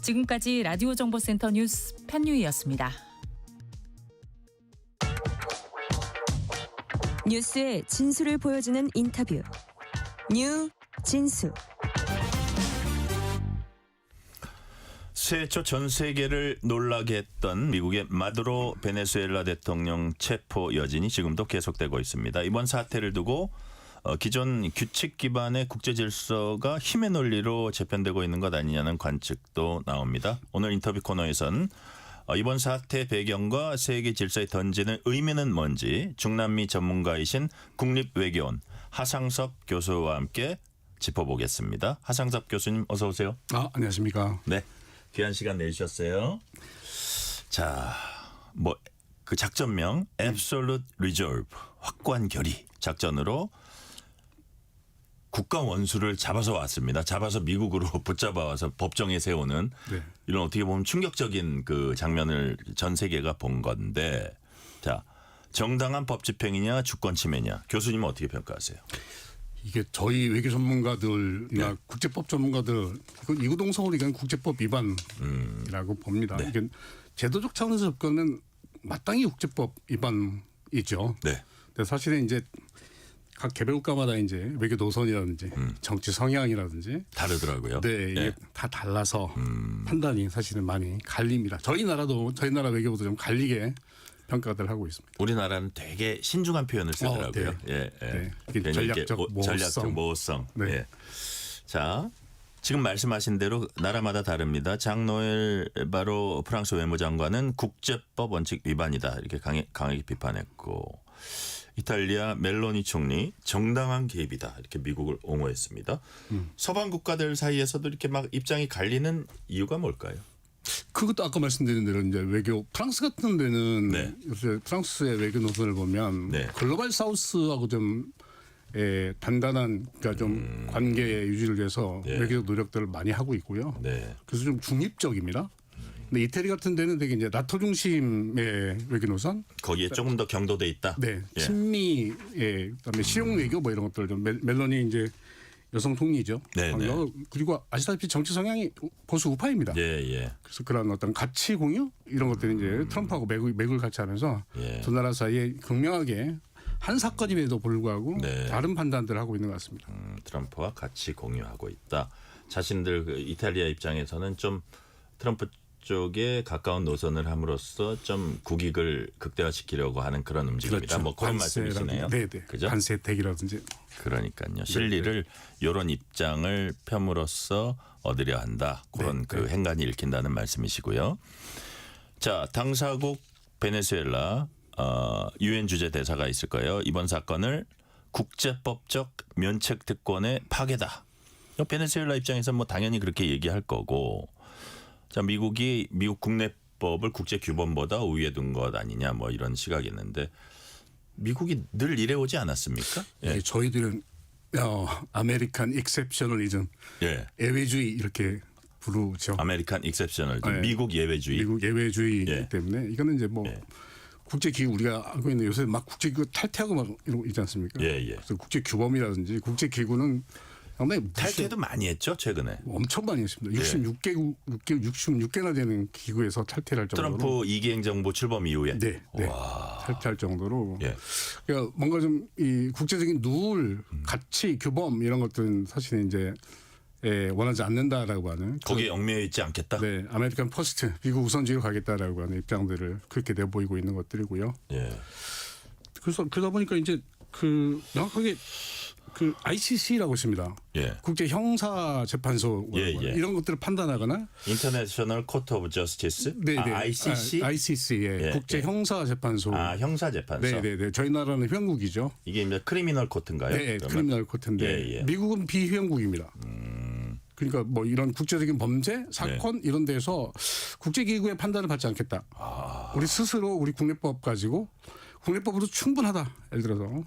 지금까지 라디오 정보센터 뉴스 편유희였습니다. 뉴스의 진수를 보여주는 인터뷰. 뉴 진수. 새해 초 전 세계를 놀라게 했던 미국의 마두로 베네수엘라 대통령 체포 여진이 지금도 계속되고 있습니다. 이번 사태를 두고 기존 규칙 기반의 국제 질서가 힘의 논리로 재편되고 있는 것 아니냐는 관측도 나옵니다. 오늘 인터뷰 코너에선 이번 사태 배경과 세계 질서에 던지는 의미는 뭔지 중남미 전문가이신 국립외교원 하상섭 교수와 함께 짚어보겠습니다. 하상섭 교수님 어서 오세요. 안녕하십니까. 네. 귀한 시간 내주셨어요. 자, 그 작전명 Absolute Reserve 확고한 결의 작전으로 국가 원수를 잡아서 왔습니다. 잡아서 미국으로 붙잡아 와서 법정에 세우는 이런 어떻게 보면 충격적인 그 장면을 전 세계가 본 건데, 자, 정당한 법 집행이냐 주권 침해냐 교수님은 어떻게 평가하세요? 이게 저희 외교 전문가들이나 국제법 전문가들 이건 이구동성으로 얘기하는 국제법 위반이라고 봅니다. 네. 이게 제도적 차원에서 접근은 마땅히 국제법 위반이죠. 네. 근데 사실은 이제 각 개별국가마다 이제 외교 노선이라든지 정치 성향이라든지 다르더라고요. 네, 이게 다 달라서 판단이 사실은 많이 갈립니다. 저희 나라 외교부도 좀 갈리게 평가들 하고 있습니다. 우리나라는 되게 신중한 표현을 쓰더라고요. 네. 예. 네. 전략적 모호성. 전략적 모호성. 네. 예. 자, 지금 말씀하신 대로 나라마다 다릅니다. 장 노엘 바로 프랑스 외무장관은 국제법 원칙 위반이다 이렇게 강하게 비판했고, 이탈리아 멜로니 총리 정당한 개입이다 이렇게 미국을 옹호했습니다. 서방 국가들 사이에서도 이렇게 막 입장이 갈리는 이유가 뭘까요? 그것도 아까 말씀드린 대로 이제 외교 프랑스 같은 데는 요새 프랑스의 외교 노선을 보면 글로벌 사우스하고 좀 단단한 그러니까 좀 관계 유지를 위해서 외교 노력들을 많이 하고 있고요. 그래서 좀 중립적입니다. 근데 이태리 같은 데는 되게 이제 나토 중심의 외교 노선. 거기에 조금 더 경도돼 있다. 네, 친미, 그다음에 실용 외교 뭐 이런 것들 좀 멜로니 이제 여성 총리죠. 그리고 아시다시피 정치 성향이 보수 우파입니다. 그래서 그런 어떤 가치 공유 이런 것들이 이제 트럼프하고 맥을 같이 하면서 두 나라 사이에 극명하게 한 사건임에도 불구하고 다른 판단들을 하고 있는 것 같습니다. 트럼프와 같이 공유하고 있다. 자신들 그 이탈리아 입장에서는 좀 트럼프 쪽에 가까운 노선을 함으로써 좀 국익을 극대화시키려고 하는 그런 움직임이다. 뭐 그런 말씀이시네요. 그죠? 관세 혜택이라든지. 그러니까요. 실리를 이런 입장을 펴므로써 얻으려 한다. 그런 그 행간이 읽힌다는 말씀이시고요. 자, 당사국 베네수엘라 유엔 주재 대사가 있을 거예요. 이번 사건을 국제법적 면책 특권의 파괴다. 베네수엘라 입장에서 뭐 당연히 그렇게 얘기할 거고. 자, 미국 국내법을 국제 규범보다 우위에 둔 것 아니냐 뭐 이런 시각이 있는데 미국이 늘 이래 오지 않았습니까? 저희들은 아메리칸 익셉셔널리즘, 예외주의 이렇게 부르죠. 아메리칸 익셉셔널리즘, 미국 예외주의. 미국 예외주의이기 때문에 이거는 이제 뭐 국제기구 우리가 알고 있는 요새 막 국제기구 탈퇴하고 막 이런 거 있지 않습니까? 그래서 국제규범이라든지 국제기구는 상당히 탈퇴도 많이 했죠 최근에. 엄청 많이 했습니다. 66개나 되는 기구에서 탈퇴를 할 정도로. 트럼프 2기 행정부 출범 이후에. 탈퇴할 정도로. 그러니까 뭔가 좀 이 국제적인 룰, 가치, 규범 이런 것들은 사실 이제 원하지 않는다라고 하는. 거기에 얽매여 있지 않겠다. 아메리칸 퍼스트, 미국 우선주의로 가겠다라고 하는 입장들을 그렇게 내보이고 있는 것들이고요. 그래서 그러다 보니까 이제 그 명확하게 그 ICC라고 있습니다. 국제 형사 재판소 이런 것들을 판단하거나 인터내셔널 코트 오브 저스티스? ICC? ICC 국제 형사 재판소. 형사 재판소. 저희 나라는 회원국이죠. 이게 이제 크리미널 코트인가요? 크리미널 코트인데 미국은 비회원국입니다. 그러니까 뭐 이런 국제적인 범죄, 사건 이런 데서 국제기구의 판단을 받지 않겠다. 우리 스스로 우리 국내법 가지고 국내법으로 충분하다. 예를 들어서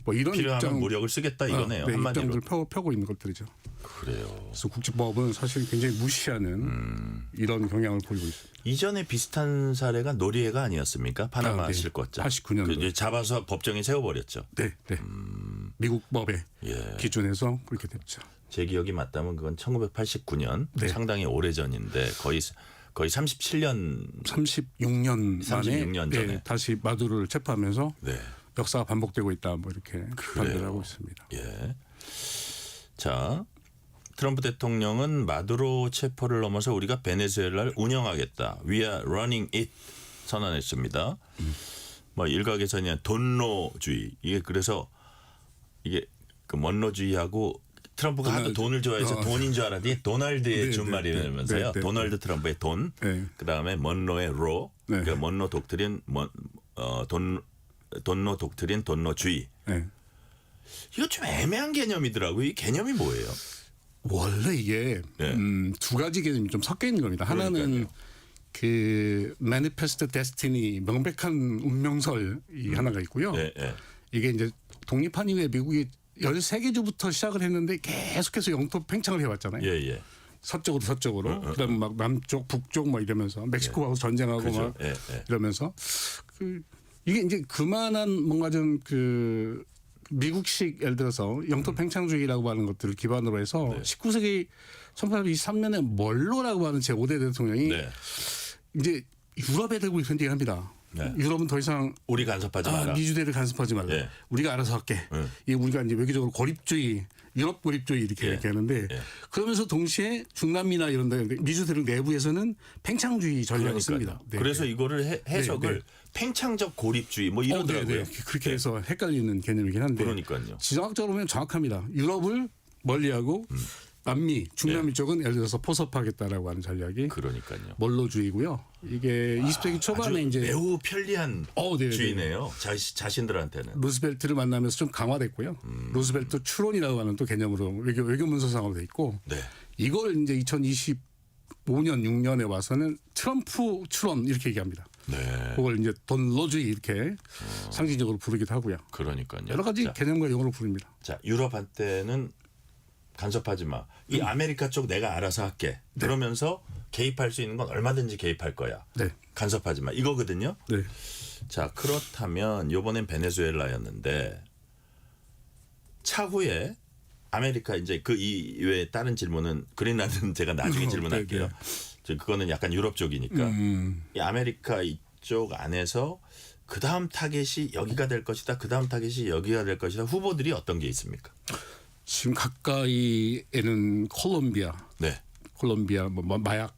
뭐 이런 필요하면 무력을 쓰겠다 이거네요. 한마디로. 입장들을 펴고 있는 것들이죠. 그래요. 그래서 국제법은 사실 굉장히 무시하는 이런 경향을 보이고 있습니다. 이전에 비슷한 사례가 노리에가 아니었습니까? 파나마 실권자. 89년도. 잡아서 법정에 세워버렸죠. 미국 법의 기준에서 그렇게 됐죠. 제 기억이 맞다면 그건 1989년 네. 상당히 오래전인데 거의 37년 36년 36년 전에. 네, 다시 마두로를 체포하면서 네. 역사가 반복되고 있다 뭐 이렇게 판단을 하고 있습니다. 예. 자, 트럼프 대통령은 마두로 체포를 넘어서 우리가 베네수엘라를 운영하겠다. We are running it 선언했습니다. 뭐 일각에서는 그냥 돈노주의 이게 그래서 이게 그 먼로주의하고 트럼프가 하도 돈을 좋아해서 돈인 줄 알았더니 도널드의 네, 준말이라면서요. 네, 네, 네. 도널드 트럼프의 돈, 네. 그다음에 먼로의 로, 네. 그러니까 먼로 독트린, 돈노 독트린, 돈노주의. 네. 이거 좀 애매한 개념이더라고요. 이 개념이 뭐예요? 원래 이게 네. 두 가지 개념이 좀 섞여 있는 겁니다. 하나는 그러니까요. 그 Manifest Destiny 명백한 운명설이 하나가 있고요. 예, 예. 이게 이제 독립한 이후에 미국이 13개 주부터 시작을 했는데 계속해서 영토 팽창을 해왔잖아요. 예, 예. 서쪽으로. 그다음 막 남쪽, 북쪽 막 이러면서 멕시코하고 전쟁하고 그죠. 막 예, 예. 이러면서 이게 이제 그만한 뭔가 좀 그 미국식 예를 들어서 영토 팽창주의라고 하는 것들을 기반으로 해서 네. 19세기 1823년에 멀로라고 하는 제5대 대통령이 네. 이제 유럽에 대고 이런 얘기를 합니다. 네. 유럽은 더 이상 우리 간섭하지 마라. 미주대를 간섭하지 말라. 예. 우리가 알아서 할게. 이 우리가 이제 외교적으로 고립주의, 유럽 고립주의 이렇게 예. 얘기하는데 예. 그러면서 동시에 중남미나 이런 데 미주대륙 내부에서는 팽창주의 전략을 씁니다. 네. 그래서 이거를 해석을 네. 팽창적 고립주의 뭐 네, 이러더라고요. 네. 그렇게 해서 헷갈리는 개념이긴 한데 그러니까요. 지정학적으로 보면 정확합니다. 유럽을 멀리하고 남미, 중남미 쪽은 예를 들어서 포섭하겠다라고 하는 전략이 그러니까요. 멀로주의고요. 이게 20세기 초반에 아주 이제 매우 편리한 네, 주의네요. 자신들한테는. 루스벨트를 만나면서 좀 강화됐고요. 루스벨트 추론이라고 하는 또 개념으로 외교 문서상으로 돼 있고 네. 이걸 이제 2025년 6년에 와서는 트럼프 추론 이렇게 얘기합니다. 네. 그걸 이제 돈로주의 이렇게 상징적으로 부르기도 하고요. 그러니까요. 여러 가지 자, 개념과 용어로 부릅니다. 자, 유럽한테는 간섭하지 마. 이 아메리카 쪽 내가 알아서 할게. 그러면서 개입할 수 있는 건 얼마든지 개입할 거야. 네. 간섭하지 마. 이거거든요. 네. 자, 그렇다면 이번엔 베네수엘라였는데 차후에 아메리카 이제 그 이외에 다른 질문은 그린란드는 제가 나중에 질문할게요. 그거는 약간 유럽 쪽이니까 이 아메리카 이쪽 안에서 그 다음 타겟이 여기가 될 것이다. 그 다음 타겟이 여기가 될 것이다. 후보들이 어떤 게 있습니까? 지금 가까이에는 네. 콜롬비아 뭐 마약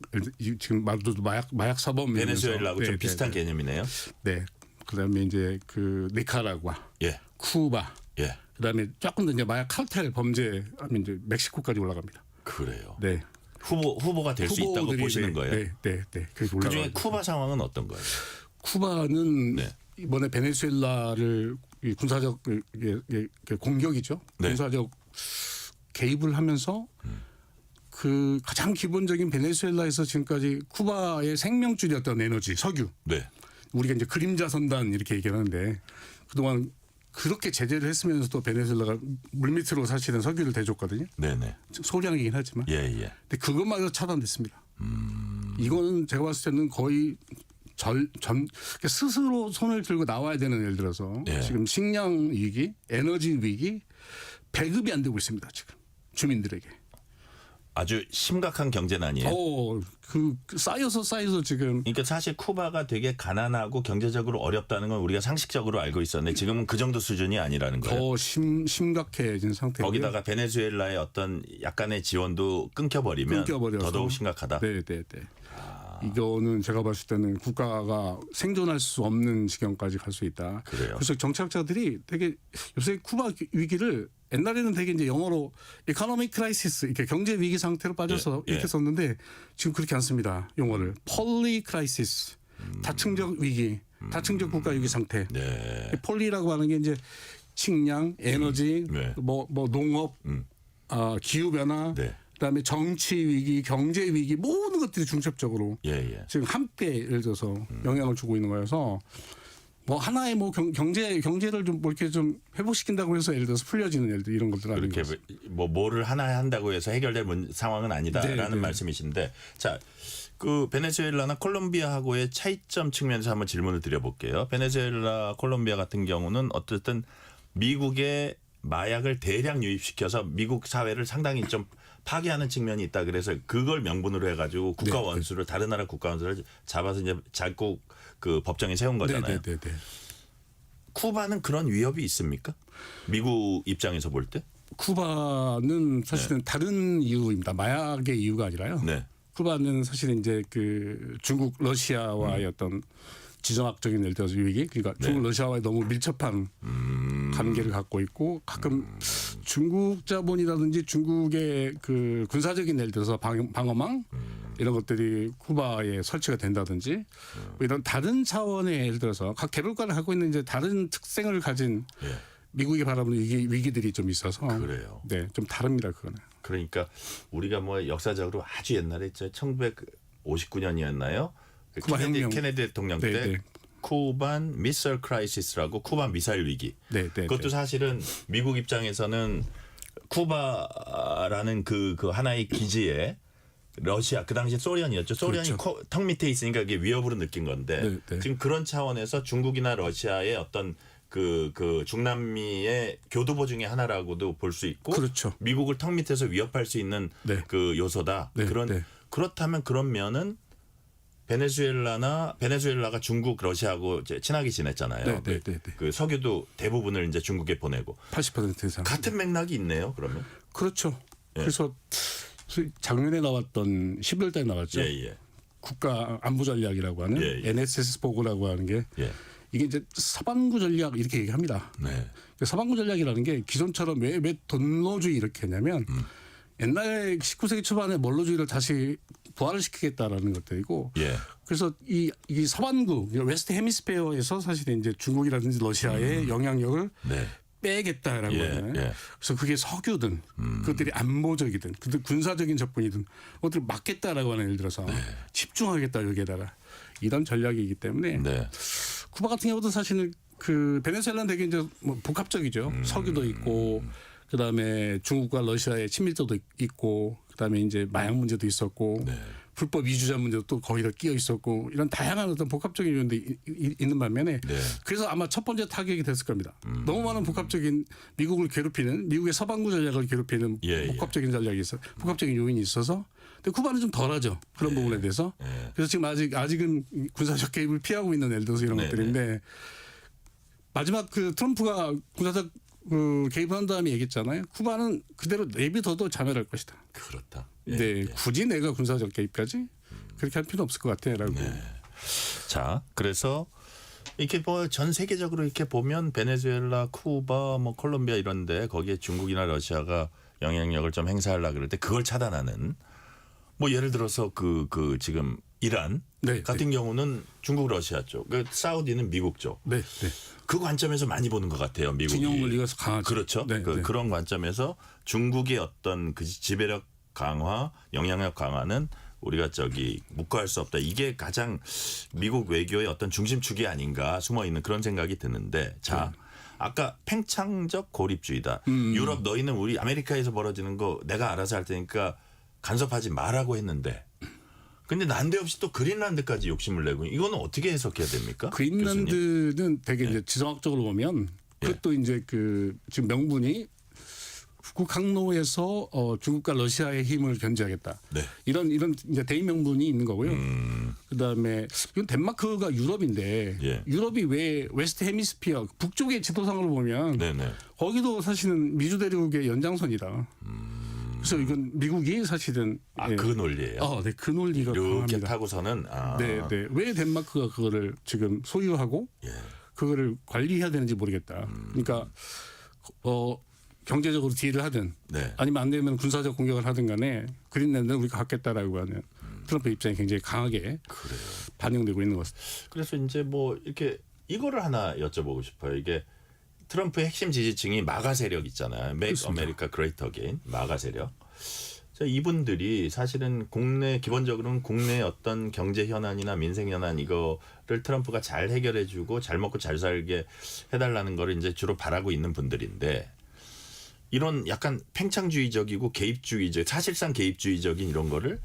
지금 말도 마약 사범 베네수엘라하고 좀 비슷한 네. 개념이네요. 네. 그다음에 이제 그 니카라과, 예. 쿠바, 예. 그다음에 조금 더 이제 마약 칼텔 범죄 하면 이제 멕시코까지 올라갑니다. 그래요. 네. 후보가 될 수 있다고 후보들이, 보시는 거예요. 네. 그 중에 쿠바 상황은 어떤 거예요? 쿠바는 네. 이번에 베네수엘라를 이 군사적 공격이죠. 네. 군사적 개입을 하면서 그 가장 기본적인 베네수엘라에서 지금까지 쿠바의 생명줄이었던 에너지, 석유. 네. 우리가 이제 그림자 선단 이렇게 얘기하는데 그동안 그렇게 제재를 했으면서도 베네수엘라가 물밑으로 사실은 석유를 대줬거든요. 네네. 소량이긴 하지만. 예. 근데 그것마저 차단됐습니다. 이거는 제가 봤을 때는 거의 스스로 손을 들고 나와야 되는 예를 들어서 예. 지금 식량 위기, 에너지 위기, 배급이 안 되고 있습니다. 지금 주민들에게. 아주 심각한 경제난이에요. 그 쌓여서 지금. 그러니까 사실 쿠바가 되게 가난하고 경제적으로 어렵다는 건 우리가 상식적으로 알고 있었는데 지금은 그 정도 수준이 아니라는 거예요. 더 심각해진 상태고요. 거기다가 베네수엘라의 어떤 약간의 지원도 끊겨버리면 끊겨버려서. 더더욱 심각하다. 네. 이거는 제가 봤을 때는 국가가 생존할 수 없는 지경까지 갈 수 있다. 그래요. 그래서 정치학자들이 되게 요새 쿠바 위기를 옛날에는 되게 이제 영어로 economic crisis 이렇게 경제 위기 상태로 빠져서 예. 이렇게 썼는데 지금 그렇게 안 씁니다. 용어를 poly crisis 다층적 위기, 다층적 국가 위기 상태. 네. 폴리라고 하는 게 이제 식량, 에너지, 네. 뭐 농업, 기후 변화. 네. 그다음에 정치 위기, 경제 위기 모든 것들이 중첩적으로 예. 지금 함께 예를 들어서 영향을 주고 있는 거여서 뭐 하나의 뭐 경제를 좀 뭐 이렇게 좀 회복시킨다고 해서 예를 들어서 풀려지는 예를 이런 것들 아닌 그렇게 거죠. 뭐를 하나 한다고 해서 해결될 상황은 아니다라는 네. 말씀이신데 자. 그 베네수엘라나 콜롬비아하고의 차이점 측면에서 한번 질문을 드려볼게요. 베네수엘라, 콜롬비아 같은 경우는 어쨌든 미국의 마약을 대량 유입시켜서 미국 사회를 상당히 좀 파괴하는 측면이 있다. 그래서 그걸 명분으로 해가지고 국가 네, 원수를 다른 나라 국가 원수를 잡아서 이제 자꾸 그 법정에 세운 거잖아요. 네. 쿠바는 그런 위협이 있습니까? 미국 입장에서 볼 때? 쿠바는 사실은 다른 이유입니다. 마약의 이유가 아니라요. 네. 쿠바는 사실은 이제 그 중국 러시아와의 어떤 지정학적인 예를 들어서 위기, 그러니까 중국 러시아와의 너무 밀접한 관계를 갖고 있고 가끔 중국 자본이라든지 중국의 그 군사적인 예를 들어서 방어망 이런 것들이 쿠바에 설치가 된다든지 뭐 이런 다른 차원의 예를 들어서 각 개별과를 갖고 있는 이제 다른 특성을 가진 미국이 바라보는 위기들이 좀 있어서 그래요. 네, 좀 다릅니다 그거는. 그러니까 우리가 뭐 역사적으로 아주 옛날에 1959년이었나요? 쿠바 혁명. 케네디 대통령 때 네. 쿠반 미사일 크라이시스라고 쿠바 미사일 위기. 네. 그것도 사실은 미국 입장에서는 쿠바라는 그 하나의 기지에 러시아 그 당시 소련이었죠. 소련이 그렇죠. 턱 밑에 있으니까 그게 위협으로 느낀 건데 네. 지금 그런 차원에서 중국이나 러시아의 어떤 그 중남미의 교두보 중에 하나라고도 볼 수 있고 그렇죠. 미국을 턱 밑에서 위협할 수 있는 네. 그 요소다. 네, 그런 네. 그렇다면 그런 면은 베네수엘라가 중국 러시아하고 이제 친하게 지냈잖아요. 네. 그 석유도 대부분을 이제 중국에 보내고 80% 이상. 같은 맥락이 있네요. 그러면 그렇죠. 예. 그래서 작년에 나왔던 11월 달에 나왔죠. 예. 국가 안보 전략이라고 하는 예. NSS 보고라고 하는 게 예. 이게 이제 서반구 전략 이렇게 얘기합니다. 네. 서반구 전략이라는 게 기존처럼 왜 돈노주의 이렇게 했냐면 옛날에 19세기 초반에 멀로주의를 다시 부활을 시키겠다라는 것들이고 예. 그래서 이 서반구 웨스트 헤미스페어에서 사실 이제 중국이라든지 러시아의 영향력을 네. 빼겠다라고 하는. 예. 그래서 그게 석유든 그것들이 안보적이든 그들 군사적인 접근이든 그것들을 막겠다라고 하는 예를 들어서 집중하겠다 여기에다가 이런 전략이기 때문에 네. 쿠바 같은 경우도 사실은 그 베네수엘라는 되게 이제 뭐 복합적이죠. 석유도 있고 그다음에 중국과 러시아의 친밀도도 있고 그다음에 이제 마약 문제도 있었고 불법 이주자 문제도 또 거기다 끼어 있었고 이런 다양한 어떤 복합적인 요인들이 있는 반면에 그래서 아마 첫 번째 타격이 됐을 겁니다. 너무 많은 복합적인 미국을 괴롭히는 미국의 서방구 전략을 괴롭히는 복합적인 전략이 있어 복합적인 요인이 있어서 근데 쿠바는 좀 덜하죠. 그런 부분에 대해서. 그래서 지금 아직은 군사적 개입을 피하고 있는 예를 들어서 이런 것들인데 마지막 그 트럼프가 군사적 그 개입을 한 다음에 얘기했잖아요. 쿠바는 그대로 내비둬도 자멸할 것이다. 그렇다. 네, 굳이 내가 군사적 개입까지 그렇게 할 필요 없을 것 같아라고. 자, 그래서 이렇게 뭐 전 세계적으로 이렇게 보면 베네수엘라, 쿠바, 뭐 콜롬비아 이런데 거기에 중국이나 러시아가 영향력을 좀 행사하려고 그럴 때 그걸 차단하는 뭐 예를 들어서 그 지금 이란 같은 경우는 중국 러시아 쪽, 그 사우디는 미국 쪽. 네. 그 관점에서 많이 보는 것 같아요. 미국이. 진영 논리가 강하죠. 그렇죠. 그런 관점에서 중국의 어떤 그 지배력 강화, 영향력 강화는 우리가 묵과할 수 없다. 이게 가장 미국 외교의 어떤 중심축이 아닌가 숨어 있는 그런 생각이 드는데 자. 아까 팽창적 고립주의다. 유럽 너희는 우리 아메리카에서 벌어지는 거 내가 알아서 할 테니까 간섭하지 말라고 했는데 근데 난데없이 또 그린란드까지 욕심을 내고 이거는 어떻게 해석해야 됩니까? 그린란드는 교수님? 되게 이제 지정학적으로 보면 그것도 이제 그 지금 명분이 북극 항로에서 중국과 러시아의 힘을 견제하겠다. 이런 이제 대인 명분이 있는 거고요. 그다음에 이건 덴마크가 유럽인데 유럽이 왜 웨스트 헤미스피어 북쪽의 지도상으로 보면 거기도 사실은 미주 대륙의 연장선이다. 그래서 이건 미국이 사실은 그 논리예요. 네, 그 논리가 이렇게 강합니다. 타고서는 네. 왜 덴마크가 그거를 지금 소유하고 그거를 관리해야 되는지 모르겠다. 그러니까 경제적으로 딜을 하든 아니면 안 되면 군사적 공격을 하든 간에 그린란드는 우리가 갖겠다라고 하는 트럼프 입장이 굉장히 강하게 반영되고 있는 것 같습니다. 그래서 이제 뭐 이렇게 이거를 하나 여쭤보고 싶어요. 이게 트럼프의 핵심 지지층이 마가 세력 있잖아요. Make America Great Again. 마가 세력. 자, 이분들이 사실은 기본적으로는 국내 어떤 경제 현안이나 민생 현안 이거를 트럼프가 잘 해결해주고 잘 먹고 잘 살게 해달라는 거를 이제 주로 바라고 있는 분들인데 이런 약간 팽창주의적이고 개입주의적, 사실상 개입주의적인 이런 거를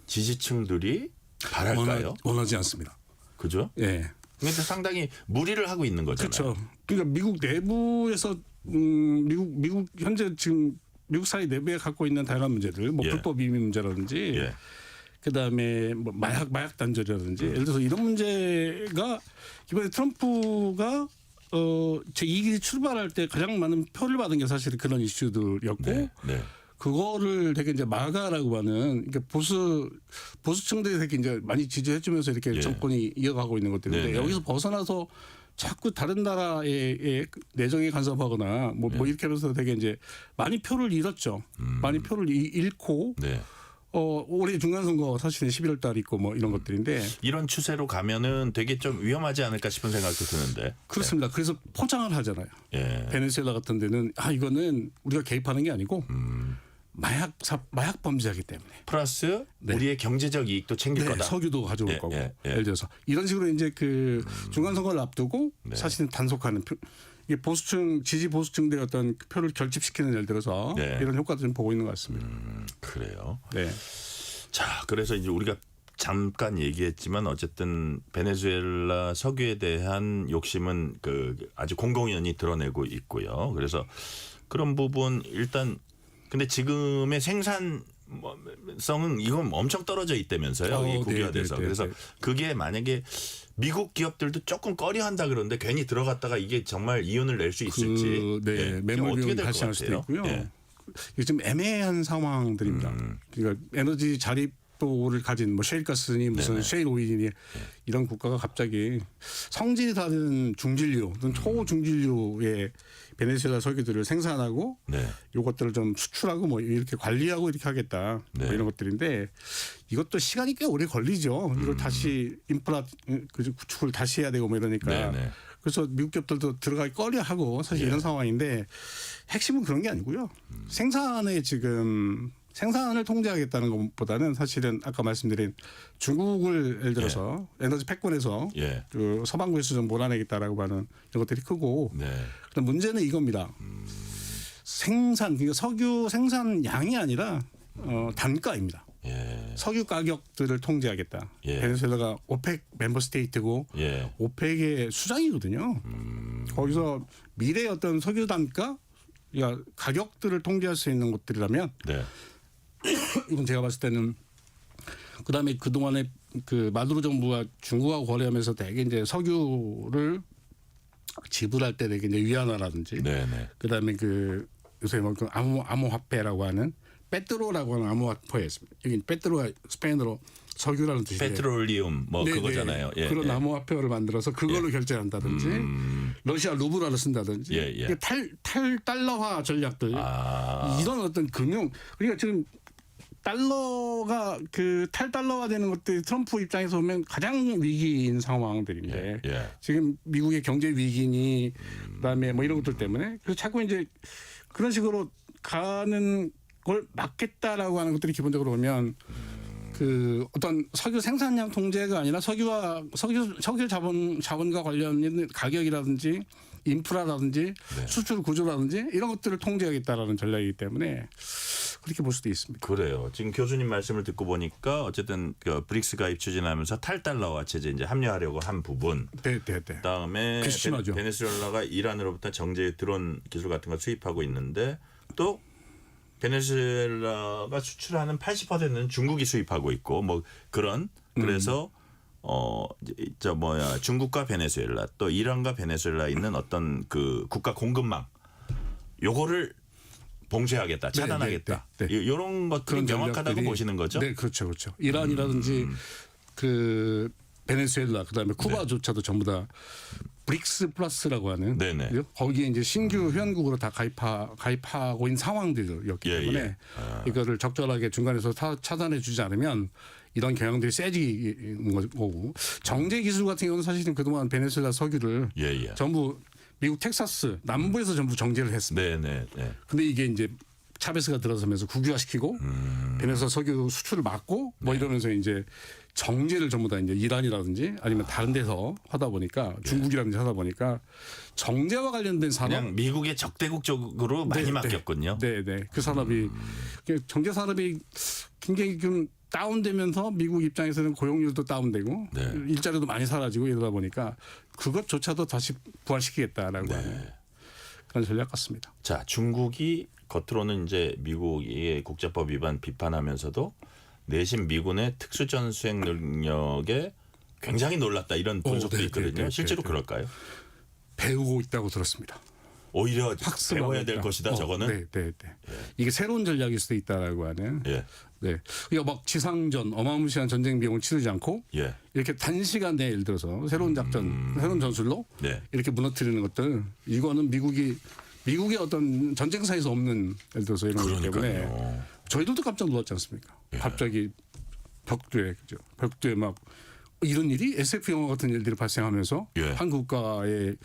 지지층들이 바랄까요? 원하지 않습니다. 그죠? 예. 그런데 상당히 무리를 하고 있는 거잖아요. 그렇죠. 그러니까 미국 내부에서 미국 현재 지금 미국 사회 내부에 갖고 있는 다양한 문제들, 뭐 예. 불법 이민 문제라든지, 예. 그다음에 뭐 마약 단절이라든지, 예를 들어서 이런 문제가 이번에 트럼프가 제2기 출발할 때 가장 많은 표를 받은 게 사실 그런 이슈들이었고, 네. 네. 그거를 되게 이제 마가라고 하는 그러니까 보수층들이 되게 이제 많이 지지해주면서 이렇게 예. 정권이 이어가고 있는 것들인데 네네. 여기서 벗어나서 자꾸 다른 나라의 내정에 간섭하거나 뭐 이렇게 하면서 되게 이제 많이 표를 잃었죠. 많이 표를 잃고 네. 올해 중간선거 사실은 11월 달 있고 뭐 이런 것들인데 이런 추세로 가면은 되게 좀 위험하지 않을까 싶은 생각도 드는데. 그렇습니다. 그래서 포장을 하잖아요. 예. 베네수엘라 같은 데는 이거는 우리가 개입하는 게 아니고 마약 범죄하기 때문에. 플러스 우리의 경제적 이익도 챙길 네, 거다. 석유도 가져올 예, 거고. 예, 예. 예를 들어서 이런 식으로 이제 그 중간 선거를 앞두고 네. 사실은 단속하는 이게 지지 보수층들의 어떤 표를 결집시키는 예를 들어서 네. 이런 효과도 좀 보고 있는 것 같습니다. 그래요. 네. 자, 그래서 이제 우리가 잠깐 얘기했지만 어쨌든 베네수엘라 석유에 대한 욕심은 그 아주 공공연히 드러내고 있고요. 그래서 그런 부분 일단 근데 지금의 생산성은 이건 엄청 떨어져 있다면서요. 이 국유화돼서. 네, 네, 그래서 네. 그게 만약에 미국 기업들도 조금 꺼려한다 그러는데 괜히 들어갔다가 이게 정말 이윤을 낼 수 있을지. 네, 예. 매몰 어떻게 비용이 될 것 발생할 수도 같아요? 있고요. 예. 이게 좀 애매한 상황들입니다. 그러니까 에너지 자립도를 가진 뭐 셰일가스니 무슨 네네. 셰일 오일이니 이런 국가가 갑자기 성질이 다른 중진류 또는 초중진류의 베네수엘라 석유들을 생산하고 네. 이것들을 좀 수출하고 뭐 이렇게 관리하고 이렇게 하겠다 네. 뭐 이런 것들인데 이것도 시간이 꽤 오래 걸리죠. 이걸 다시 인프라 구축을 다시 해야 되고 뭐 이러니까 네, 네. 그래서 미국 기업들도 들어가기 꺼려하고 사실 예. 이런 상황인데 핵심은 그런 게 아니고요. 생산을 통제하겠다는 것보다는 사실은 아까 말씀드린 중국을 예를 들어서 에너지 패권에서 예. 그 서방부에서 좀 몰아내겠다라고 하는 이런 것들이 크고 네. 그럼 문제는 이겁니다. 그러니까 석유 생산량이 아니라 단가입니다. 예. 석유 가격들을 통제하겠다. 예. 베네수엘라가 오펙 멤버 스테이트고 예. 오펙의 수장이거든요. 거기서 미래의 어떤 석유 단가, 그러니까 가격들을 통제할 수 있는 것들이라면 네. 이건 제가 봤을 때는 그다음에 그 동안에 그 마두로 정부가 중국하고 거래하면서 되게 이제 석유를 지불할 때 되게 이제 위안화라든지 네, 네. 그다음에 그 요새 뭐 그 암호화폐라고 하는 페트로라고 하는 암호화폐에 있습니다. 여기 페트로가 스페인어로 석유라는 뜻이에요. 페트롤리움 뭐 네, 그거잖아요. 네. 예, 그런 예. 암호화폐를 만들어서 그걸로 결제한다든지 러시아 루블화를 쓴다든지 예, 예. 탈달러화 전략들 이런 어떤 그러니까 지금 달러가 그 탈달러화 되는 것들이 트럼프 입장에서 보면 가장 위기인 상황들인데 예. 지금 미국의 경제 위기니 그다음에 뭐 이런 것들 때문에 그래서 자꾸 이제 그런 식으로 가는 걸 막겠다라고 하는 것들이 기본적으로 보면 그 어떤 석유 생산량 통제가 아니라 석유 자본과 관련된 가격이라든지 인프라라든지 수출 구조라든지 이런 것들을 통제하겠다라는 전략이기 때문에 그렇게 볼 수도 있습니다. 그래요. 지금 교수님 말씀을 듣고 보니까 어쨌든 그 브릭스 가입 추진하면서 탈달러화 체제 이제 합류하려고 한 부분. 네. 그다음에 그게 심하죠. 베네수엘라가 이란으로부터 정제 드론 기술 같은 걸 수입하고 있는데 또 베네수엘라가 수출하는 80%는 중국이 수입하고 있고 뭐 그런 그래서 중국과 베네수엘라 또 이란과 베네수엘라에 있는 어떤 그 국가 공급망 요거를 봉쇄하겠다, 차단하겠다. 네. 이런 것들이 명확하다고 보시는 거죠? 네, 그렇죠. 이란이라든지 그 베네수엘라 그다음에 쿠바조차도 전부 다 브릭스 플러스라고 하는 네네. 거기에 이제 신규 회원국으로 다 가입하고 있는 상황들이었기 때문에 이거를 적절하게 중간에서 차단해 주지 않으면 이런 경향들이 세지는 거고 정제 기술 같은 경우는 사실은 그동안 베네수엘라 석유를 전부 미국 텍사스 남부에서 전부 정제를 했습니다. 네. 근데 이게 이제 차베스가 들어서면서 국유화시키고 베네수엘라 석유 수출을 막고 뭐 이러면서 이제 정제를 전부 다 이제 이란이라든지 아니면 다른 데서 하다 보니까 중국이라든지 하다 보니까 정제와 관련된 산업 그냥 미국의 적대국 쪽으로 많이 맡겼군요. 네. 그 산업이 정제 산업이 굉장히 좀 다운되면서 미국 입장에서는 고용률도 다운되고 일자리도 많이 사라지고 이러다 보니까 그것조차도 다시 부활시키겠다라고 하는 그런 전략 같습니다. 자, 중국이 겉으로는 이제 미국의 국제법 위반 비판하면서도 내심 미군의 특수전수행 능력에 굉장히 놀랐다 이런 분석도 있거든요. 실제로 그럴까요? 배우고 있다고 들었습니다. 오히려 학습하고 배워야 될 있다. 것이다. 저거는. 네. 이게 새로운 전략일 수도 있다라고 하는. 예. 네. 그러니까 막 지상전 어마무시한 전쟁 비용을 치르지 않고 예. 이렇게 단시간 내에 예를 들어서 새로운 작전, 새로운 전술로 네. 이렇게 무너뜨리는 것들 이거는 미국의 어떤 전쟁사에서 없는 예를 들어서 이런 거기 때문에 그러니까요. 저희들도 깜짝 놀랐지 않습니까? 예. 갑자기 벽두에 막 이런 일이 SF 영화 같은 일들이 발생하면서 예. 한 국가의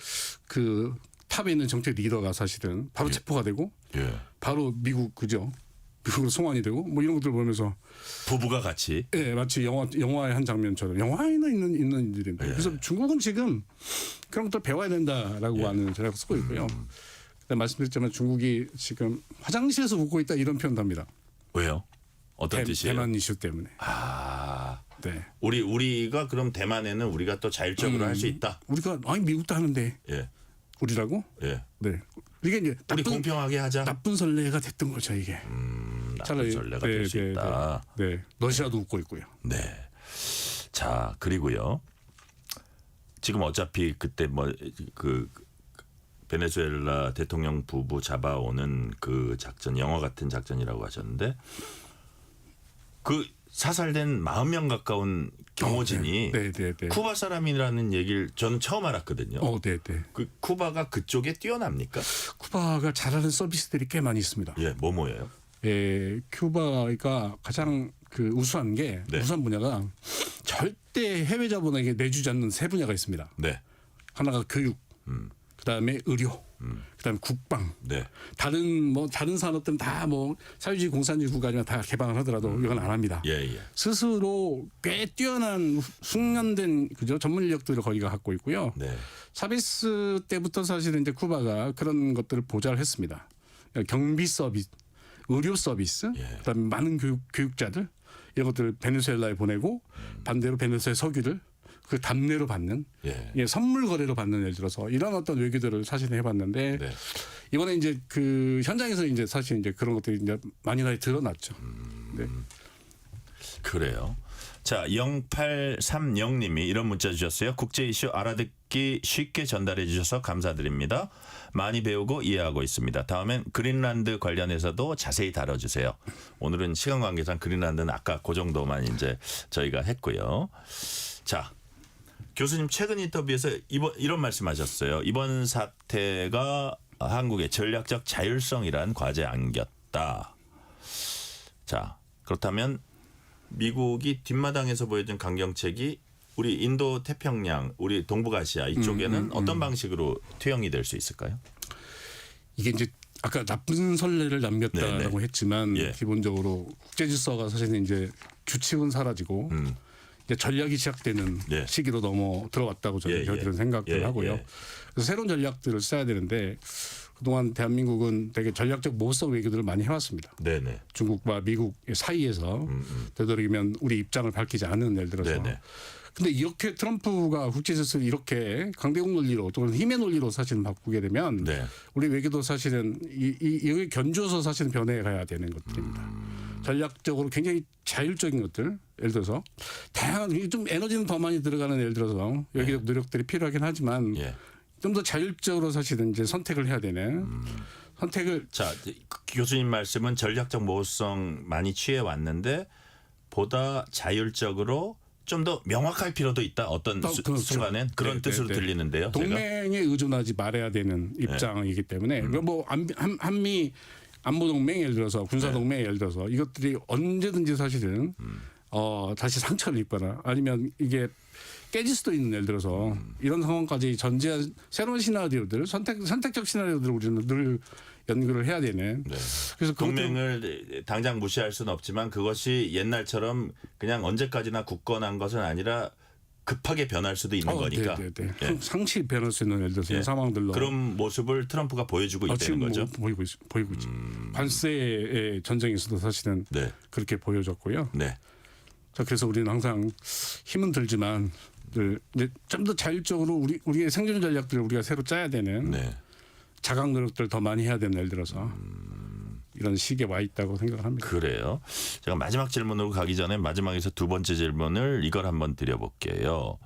그 탑에 있는 정책 리더가 사실은 바로 체포가 되고 예. 바로 미국으로 송환이 되고 뭐 이런 것들 보면서 부부가 같이. 예, 마치 영화의 한 장면처럼 영화에나 있는 일인데 그래서 중국은 지금 그런 것들 배워야 된다라고 하는 전략을 쓰고 있고요. 말씀드렸지만 중국이 지금 화장실에서 웃고 있다 이런 표현도 합니다. 왜요? 어떤 뜻이에요? 대만 이슈 때문에. 네. 우리가 그럼 대만에는 우리가 또 자율적으로 할 수 있다. 우리가 아니 미국도 하는데 예. 우리라고? 예. 네. 이게 이제 우리 공평하게 하자. 나쁜 선례가 됐던 거죠 이게. 나쁜 전례가 될 수 있다. 네. 러시아도 웃고 있고요. 네. 자, 그리고요. 지금 어차피 그때 그 베네수엘라 대통령 부부 잡아오는 그 작전, 영화 같은 작전이라고 하셨는데 그 사살된 40명 가까운 경호진이 네. 쿠바 사람이라는 얘기를 저는 처음 알았거든요. 네. 그 쿠바가 그쪽에 뛰어납니까? 쿠바가 잘하는 서비스들이 꽤 많이 있습니다. 예, 뭐예요? 예, 쿠바가 가장 그 우수한 게 네. 우수한 분야가 절대 해외 자본에게 내주지 않는 세 분야가 있습니다. 네. 하나가 교육, 그다음에 의료, 그다음에 국방. 네. 다른 산업들은 다 뭐 사회주의 공산주의 국가지만 다 개방을 하더라도 이건 안 합니다. 예. 스스로 꽤 뛰어난 숙련된 전문 인력들을 거기가 갖고 있고요. 네. 차베스 때부터 사실은 이제 쿠바가 그런 것들을 보좌를 했습니다. 경비 서비스, 의료 서비스, 그다음에 많은 교육자들 이런 것들을 베네수엘라에 보내고 반대로 베네수엘라 석유를 그 답례로 받는 선물 거래로 받는 예를 들어서 이런 어떤 외교들을 사실은 해봤는데 네. 이번에 이제 그 현장에서 이제 사실 이제 그런 것들이 이제 많이 드러났죠. 네. 그래요. 자, 0830님이 이런 문자 주셨어요. 국제 이슈 알아듣기 쉽게 전달해 주셔서 감사드립니다. 많이 배우고 이해하고 있습니다. 다음엔 그린란드 관련해서도 자세히 다뤄주세요. 오늘은 시간 관계상 그린란드는 아까 그 정도만 이제 저희가 했고요. 자, 교수님 최근 인터뷰에서 이런 말씀하셨어요. 이번 사태가 한국의 전략적 자율성이란 과제에 안겼다. 자, 그렇다면 미국이 뒷마당에서 보여준 강경책이 우리 인도 태평양, 우리 동북아시아 이쪽에는 어떤 방식으로 투영이 될 수 있을까요? 이게 이제 아까 나쁜 선례를 남겼다라고 했지만 기본적으로 국제 질서가 사실은 이제 규칙은 사라지고 이제 전략이 시작되는 시기로 들어왔다고 저희들은 생각을 하고요. 그래서 새로운 전략들을 써야 되는데 그동안 대한민국은 되게 전략적 모호성 외교들을 많이 해왔습니다. 네네. 중국과 미국 사이에서 되도록이면 우리 입장을 밝히지 않은 예를 들어서. 네네. 근데 이렇게 트럼프가 국제 질서를 이렇게 강대국 논리로 또는 힘의 논리로 사실은 바꾸게 되면 우리 외교도 사실은 이게 견주어서 사실은 변해 가야 되는 것들입니다. 전략적으로 굉장히 자율적인 것들 예를 들어서 다양한 좀 에너지는 더 많이 들어가는 예를 들어서 외교적 노력들이 필요하긴 하지만 좀 더 자율적으로 사실은 이제 선택을 해야 되는 선택을. 자, 교수님 말씀은 전략적 모호성 많이 취해 왔는데 보다 자율적으로 좀 더 명확할 필요도 있다. 어떤 순간엔 그런 뜻으로 들리는데요. 동맹에 의존하지 말아야 되는 입장이기 때문에 뭐 한미 안보 동맹 예를 들어서 군사 동맹 예를 들어서 이것들이 언제든지 사실은 다시 상처를 입거나 아니면 이게 깨질 수도 있는 예를 들어서 이런 상황까지 전제한 새로운 시나리오들 선택적 시나리오들을 우리는 늘 연구를 해야 되는. 그래서 동맹을 당장 무시할 수는 없지만 그것이 옛날처럼 그냥 언제까지나 굳건한 것은 아니라 급하게 변할 수도 있는 거니까. 상시 변할 수 있는 예를 들어서 상황들로. 그런 모습을 트럼프가 보여주고 있다는 거죠. 보이고 있죠. 관세의 전쟁에서도 사실은 그렇게 보여줬고요. 자, 그래서 우리는 항상 힘은 들지만 이제 좀 더 자율적으로 우리의 생존 전략들을 우리가 새로 짜야 되는. 자각 노력들 더 많이 해야 되는, 예를 들어서 이런 시기에 와 있다고 생각을 합니다. 그래요. 제가 마지막 질문으로 가기 전에 마지막에서 두 번째 질문을 이걸 한번 드려볼게요.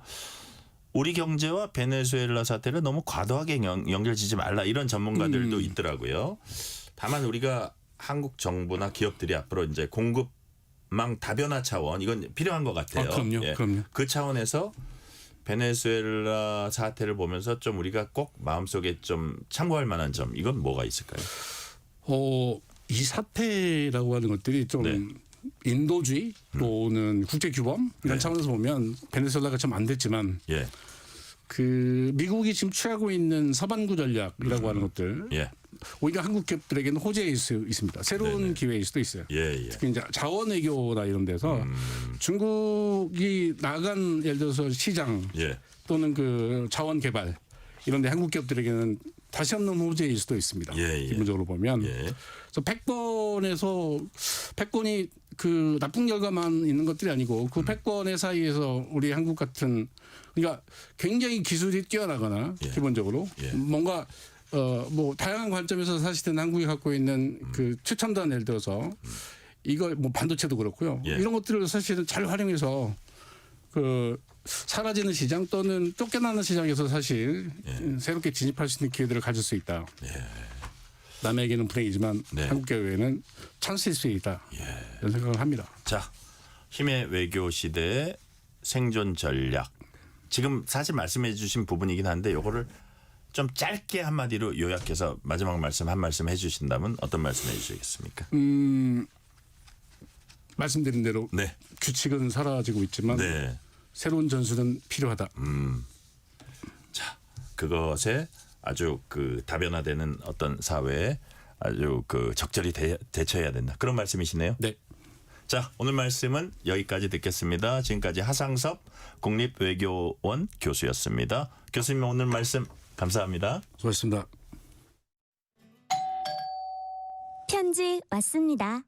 우리 경제와 베네수엘라 사태를 너무 과도하게 연결짓지 말라 이런 전문가들도 있더라고요. 다만 우리가 한국 정부나 기업들이 앞으로 이제 공급망 다변화 차원 이건 필요한 것 같아요. 그럼요. 예. 그럼요. 그 차원에서 베네수엘라 사태를 보면서 좀 우리가 꼭 마음속에 좀 참고할 만한 점 이건 뭐가 있을까요? 이 사태라고 하는 것들이 좀 네. 인도주의 또는 국제규범 이런 네. 차원에서 보면 베네수엘라가 좀 안 됐지만 예. 그 미국이 지금 취하고 있는 서반구 전략이라고 하는 것들 예. 오히려 한국 기업들에게는 호재일 수 있습니다. 새로운 네네. 기회일 수도 있어요. 예. 예. 특히 이제 자원 외교나 이런 데서 중국이 나간 예를 들어서 시장 예. 또는 그 자원 개발 이런 데 한국 기업들에게는 다시 없는 호재일 수도 있습니다. 예, 예. 기본적으로 보면. 예. 그래서 패권이 그 나쁜 결과만 있는 것들이 아니고 그 패권의 사이에서 우리 한국 같은 그러니까 굉장히 기술이 뛰어나거나 예. 기본적으로 예. 뭔가 뭐 다양한 관점에서 사실은 한국이 갖고 있는 그 최첨단 예를 들어서 이거 뭐 반도체도 그렇고요. 예. 이런 것들을 사실은 잘 활용해서 그 사라지는 시장 또는 쫓겨나는 시장에서 사실 새롭게 진입할 수 있는 기회들을 가질 수 있다. 남에게는 불행이지만 네. 한국 교회는 찬스일 수 있다. 이런 생각을 합니다. 자, 힘의 외교 시대의 생존 전략. 지금 사실 말씀해 주신 부분이긴 한데 요거를 좀 짧게 한마디로 요약해서 마지막 말씀 한 말씀 해주신다면 어떤 말씀 해주시겠습니까? 말씀드린 대로 네. 규칙은 사라지고 있지만 네. 새로운 전술은 필요하다. 자, 그것에 아주 그 다변화되는 어떤 사회에 아주 그 적절히 대처해야 된다. 그런 말씀이시네요. 네. 자, 오늘 말씀은 여기까지 듣겠습니다. 지금까지 하상섭 국립외교원 교수였습니다. 교수님 오늘 말씀 감사합니다. 수고하셨습니다. 편지 왔습니다.